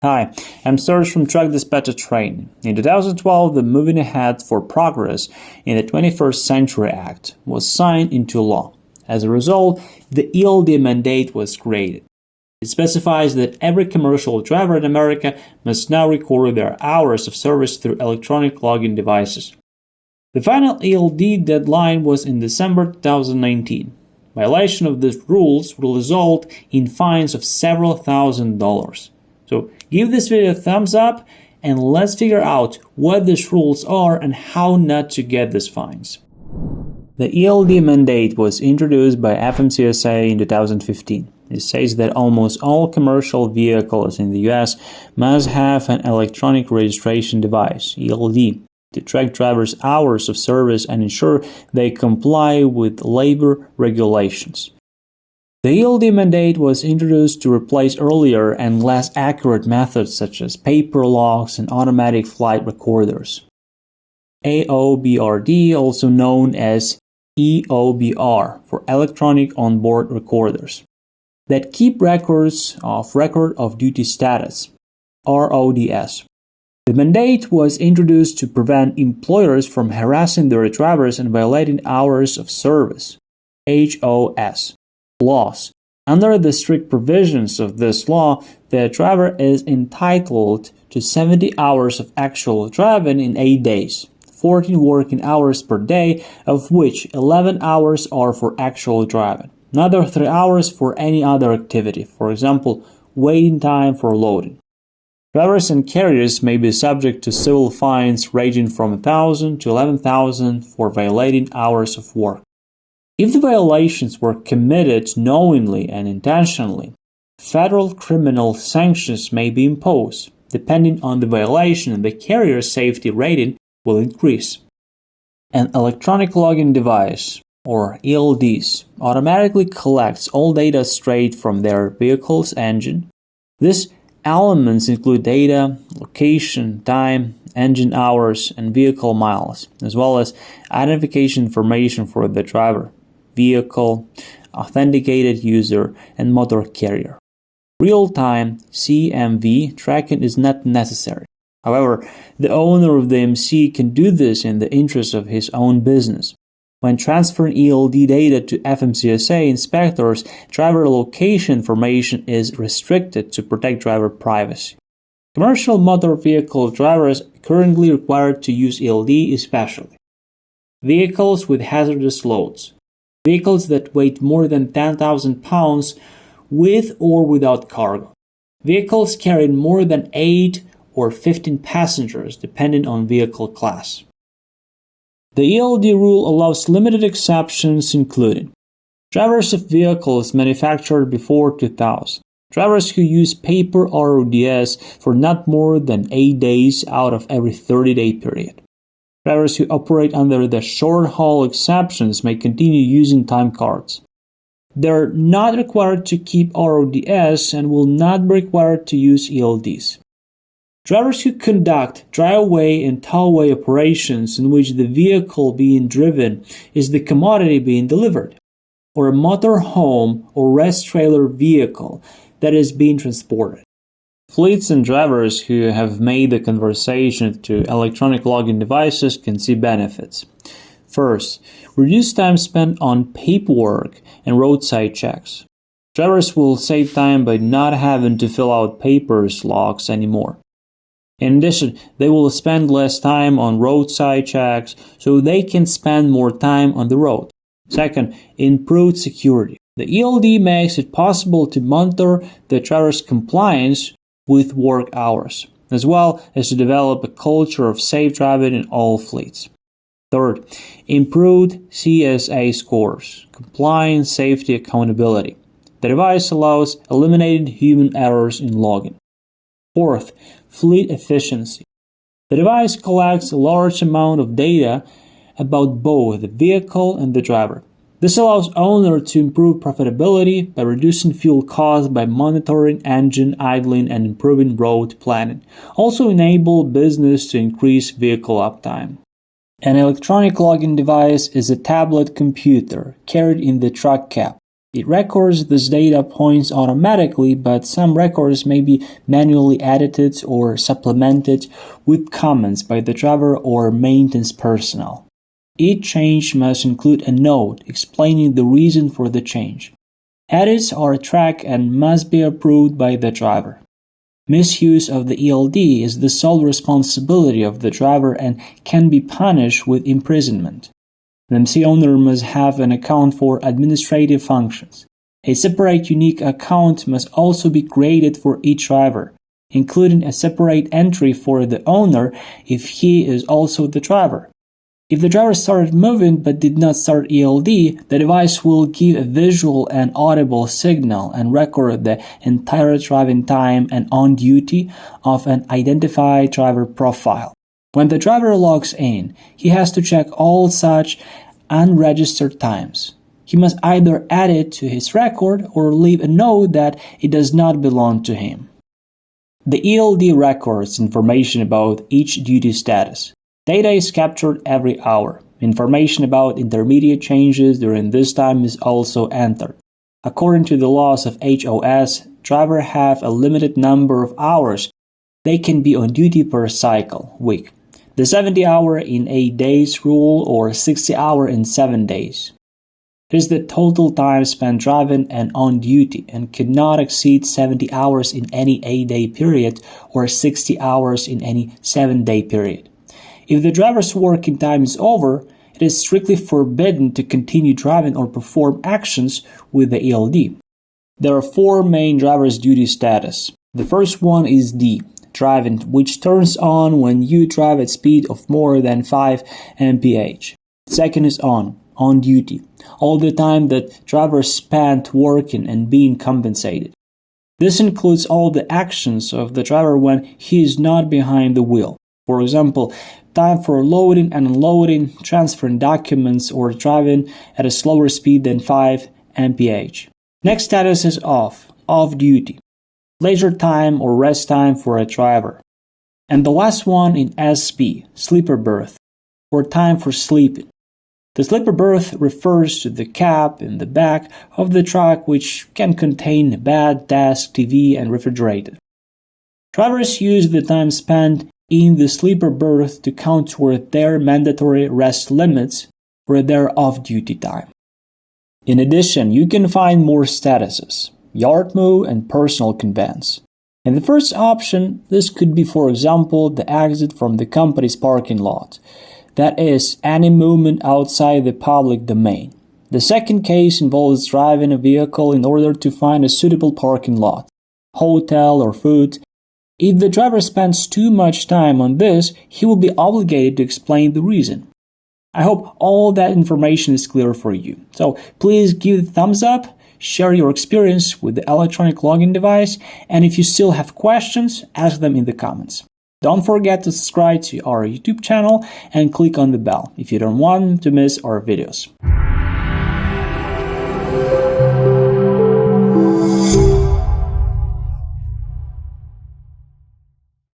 Hi, I'm Serge from Truck Dispatcher Training. In 2012, the Moving Ahead for Progress in the 21st Century Act was signed into law. As a result, the ELD mandate was created. It specifies that every commercial driver in America must now record their hours of service through electronic login devices. The final ELD deadline was in December 2019. Violation of these rules will result in fines of several $1,000s. So give this video a thumbs up and let's figure out what these rules are and how not to get these fines. The ELD mandate was introduced by fmcsa in 2015. It says that almost all commercial vehicles in the US must have an electronic registration device, ELD, to track drivers' hours of service and ensure they comply with labor regulations. The ELD mandate was introduced to replace earlier and less accurate methods such as paper logs and automatic flight recorders. AOBRD, also known as EOBR, for Electronic Onboard Recorders, that keep records of record of duty status, RODS. The mandate was introduced to prevent employers from harassing their drivers and violating hours of service, HOS. Laws. Under the strict provisions of this law, the driver is entitled to 70 hours of actual driving in 8 days, 14 working hours per day, of which 11 hours are for actual driving, another 3 hours for any other activity, for example, waiting time for loading. Drivers and carriers may be subject to civil fines ranging from $1,000 to $11,000 for violating hours of work. If the violations were committed knowingly and intentionally, federal criminal sanctions may be imposed. Depending on the violation, the carrier's safety rating will increase. An electronic login device, or ELDs, automatically collects all data straight from their vehicle's engine. These elements include data, location, time, engine hours, and vehicle miles, as well as identification information for the driver, vehicle, authenticated user, and motor carrier. Real-time CMV tracking is not necessary. However, the owner of the MC can do this in the interest of his own business. When transferring ELD data to fmcsa inspectors, driver location information is restricted to protect driver privacy. Commercial motor vehicle drivers are currently required to use ELD especially. Vehicles with hazardous loads. Vehicles that weigh more than 10,000 pounds with or without cargo. Vehicles carrying more than 8 or 15 passengers, depending on vehicle class. The ELD rule allows limited exceptions, including drivers of vehicles manufactured before 2000, drivers who use paper RODS for not more than 8 days out of every 30-day period. Drivers who operate under the short-haul exceptions may continue using time cards. They are not required to keep RODS and will not be required to use ELDs. Drivers who conduct dry-away and tow-away operations in which the vehicle being driven is the commodity being delivered, or a motor home or rest trailer vehicle that is being transported. Fleets and drivers who have made the conversion to electronic login devices can see benefits. First, reduce time spent on paperwork and roadside checks. Drivers will save time by not having to fill out papers logs anymore. In addition, they will spend less time on roadside checks, so they can spend more time on the road. Second, improved security. The ELD makes it possible to monitor the driver's compliance with work hours, as well as to develop a culture of safe driving in all fleets. Third, improved CSA scores, compliance, safety, accountability. The device allows eliminating human errors in logging. Fourth, fleet efficiency. The device collects a large amount of data about both the vehicle and the driver. This allows owners to improve profitability by reducing fuel costs by monitoring engine idling and improving road planning. Also enable business to increase vehicle uptime. An electronic login device is a tablet computer carried in the truck cab. It records these data points automatically, but some records may be manually edited or supplemented with comments by the driver or maintenance personnel. Each change must include a note explaining the reason for the change. Edits are tracked and must be approved by the driver. Misuse of the ELD is the sole responsibility of the driver and can be punished with imprisonment. The MC owner must have an account for administrative functions. A separate unique account must also be created for each driver, including a separate entry for the owner if he is also the driver. If the driver started moving but did not start ELD, the device will give a visual and audible signal and record the entire driving time and on duty of an identified driver profile. When the driver logs in, he has to check all such unregistered times. He must either add it to his record or leave a note that it does not belong to him. The ELD records information about each duty status. Data is captured every hour. Information about intermediate changes during this time is also entered. According to the laws of HOS, drivers have a limited number of hours they can be on duty per cycle, week. The 70-hour in 8 days rule or 60-hour in 7 days. It is the total time spent driving and on duty and cannot exceed 70 hours in any 8-day period or 60 hours in any 7-day period. If the driver's working time is over, it is strictly forbidden to continue driving or perform actions with the ELD. There are 4 main driver's duty status. The first one is D, driving, which turns on when you drive at speed of more than 5 mph. Second is on duty, all the time that driver spent working and being compensated. This includes all the actions of the driver when he is not behind the wheel. For example, time for loading and unloading, transferring documents, or driving at a slower speed than 5 mph. Next status is off duty, leisure time or rest time for a driver. And the last one in SP, sleeper berth, or time for sleeping. The sleeper berth refers to the cab in the back of the truck which can contain a bed, desk, TV, and refrigerator. Drivers use the time spent in the sleeper berth to count toward their mandatory rest limits for their off-duty time. In addition, you can find more statuses, yard move and personal conveyance. In the first option, this could be, for example, the exit from the company's parking lot. That is, any movement outside the public domain. The second case involves driving a vehicle in order to find a suitable parking lot, hotel, or food. If the driver spends too much time on this, he will be obligated to explain the reason. I hope all that information is clear for you. So please give a thumbs up, share your experience with the electronic login device, and if you still have questions, ask them in the comments. Don't forget to subscribe to our YouTube channel and click on the bell if you don't want to miss our videos.